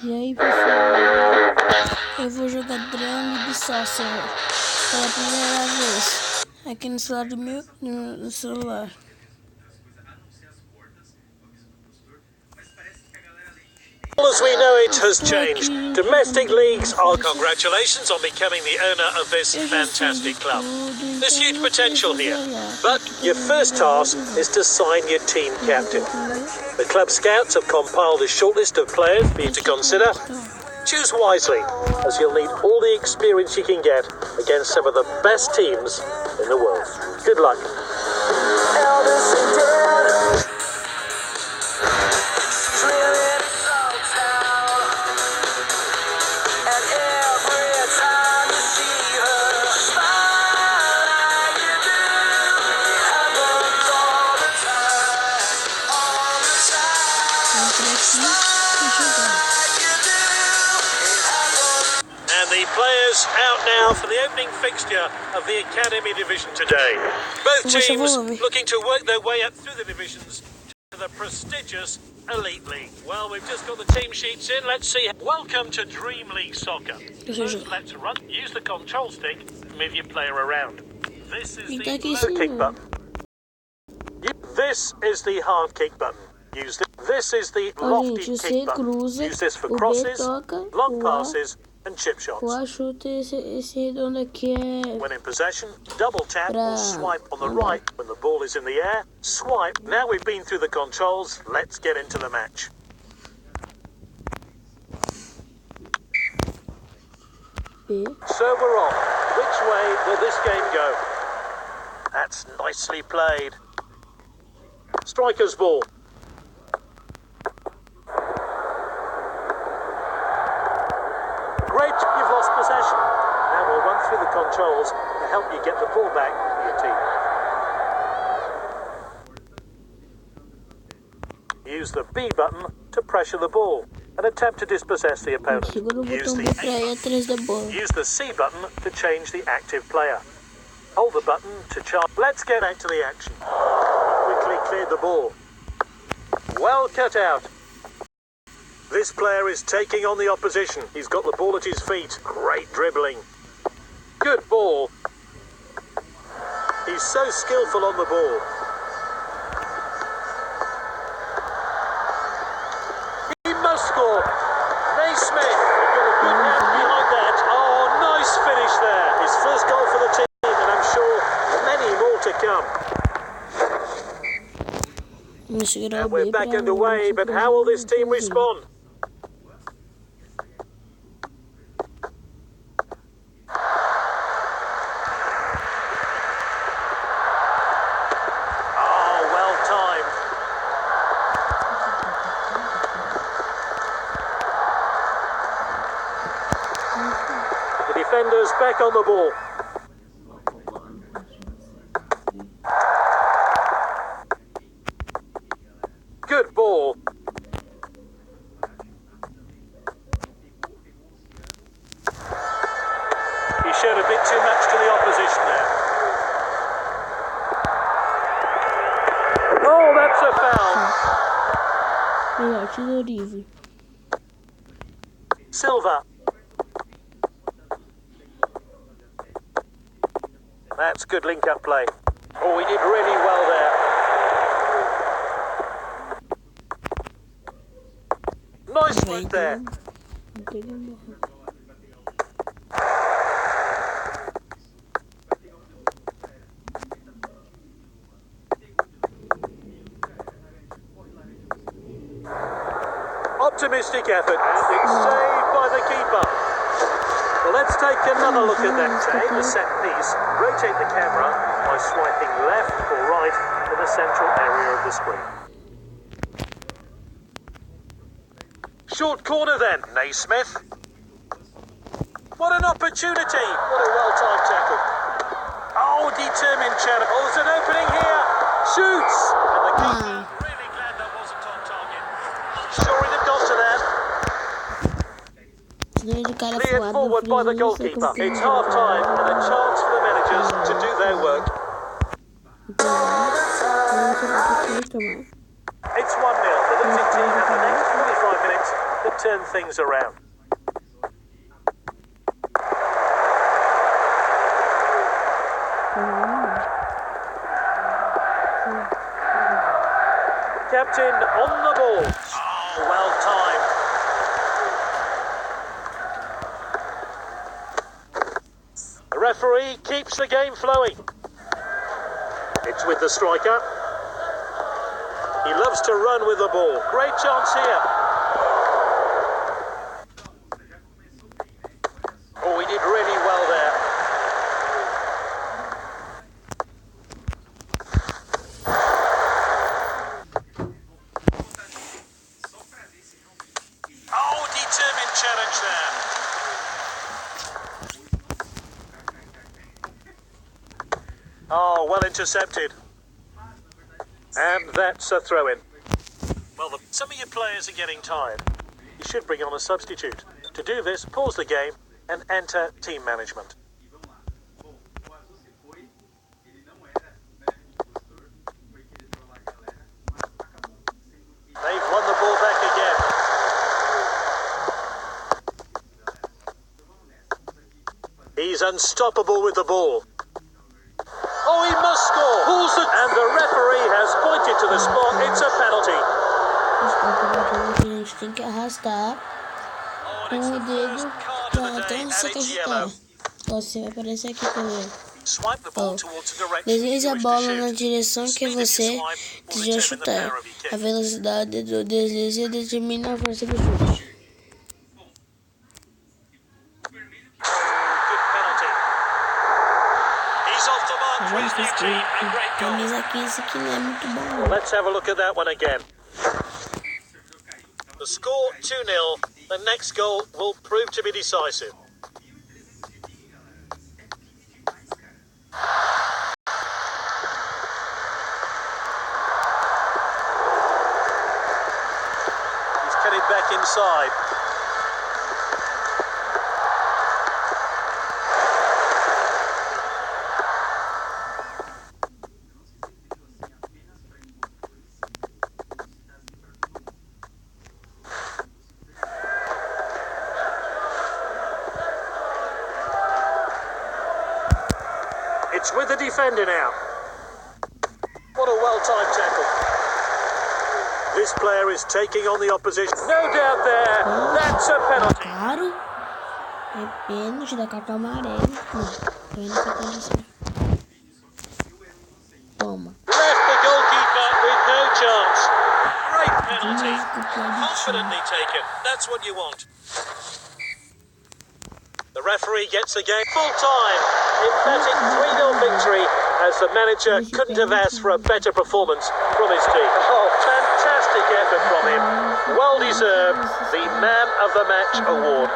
E aí, pessoal, eu vou jogar Deram e pela primeira vez aqui no celular no celular. As we know, it has changed. Domestic leagues are congratulations on becoming the owner of this fantastic club. There's huge potential here, but your first task is to sign your team captain. The club scouts have compiled a shortlist of players for you to consider. Choose wisely, as you'll need all the experience you can get against some of the best teams in the world. Good luck. And the players out now for the opening fixture of the Academy Division today. Both teams looking to work their way up through the divisions to the prestigious Elite League. Well, we've just got the team sheets in. Let's see. Welcome to Dream League Soccer. First, let's run. Use the control stick to move your player around. This is the low kick button. This is the hard kick button. Use this is the lofted kick button. Use this for crosses, long passes, and chip shots. When in possession, double tap or swipe on the right when the ball is in the air. Swipe. Now we've been through the controls, let's get into the match. So we're on. Which way will this game go? That's nicely played. Striker's ball. Great, you've lost possession. Now we'll run through the controls to help you get the ball back for your team. Use the B button to pressure the ball and attempt to dispossess the opponent. Use the C button to change the active player. Hold the button to charge. Let's get back to the action. Quickly cleared the ball. Well cut out. This player is taking on the opposition. He's got the ball at his feet. Great dribbling. Good ball. He's so skillful on the ball. He must score. Naismith, we've got a good man behind that. Oh, nice finish there. His first goal for the team, and I'm sure many more to come. And we're back underway, but how will this team respond? Oh, well timed. The defenders back on the ball. Good ball. He showed a bit too much to the opposition there. Oh, that's a foul. Silva. That's good link-up play. Oh, he did really well there. Nice work there. Optimistic effort, and it's saved by the keeper. Well, let's take another look at that take, the set piece. Rotate the camera by swiping left or right in the central area of the screen. Short corner then, Naismith. What an opportunity! What a well-timed tackle. Oh, determined channel. Oh, there's an opening here. Shoots! And the keeper really glad that wasn't on target. Sure he'd have got to that. Cleared forward by the goalkeeper. It's half-time and a chance for the managers to do their work. It's 1-0. The losing team have the next 45 minutes to turn things around. Captain on the ball. Oh, well timed. The referee keeps the game flowing. It's with the striker. He loves to run with the ball. Great chance here. Oh, he did really well there. Oh, determined challenge there. Oh, well intercepted. And that's a throw-in. Well, some of your players are getting tired. You should bring on a substitute. To do this, pause the game and enter team management. They've won the ball back again. He's unstoppable with the ball. Oh, he must score! Pulls it, and the referee has pointed to the spot. It's a penalty. A gente tem que arrastar com o dedo até onde você quer chutar. Você vai aparecer aqui também. Deslize a bola na direção que você deseja chutar. A velocidade do deslize determina a força do chute. Camisa 15 que não é muito bom. Well, let's have a look at that one again. The score 2-0. The next goal will prove to be decisive. He's cut it back inside. It's with the defender now. What a well-timed tackle. This player is taking on the opposition. No doubt there. That's a penalty. Claro. É pênalti da cartão amarelo. Toma. Left the goalkeeper with no chance. Great penalty. Confidently taken. That's what you want. The referee gets the game full time. Emphatic 3-0 victory as the manager couldn't have asked for a better performance from his team. Oh, fantastic effort from him. Well deserved the Man of the Match award.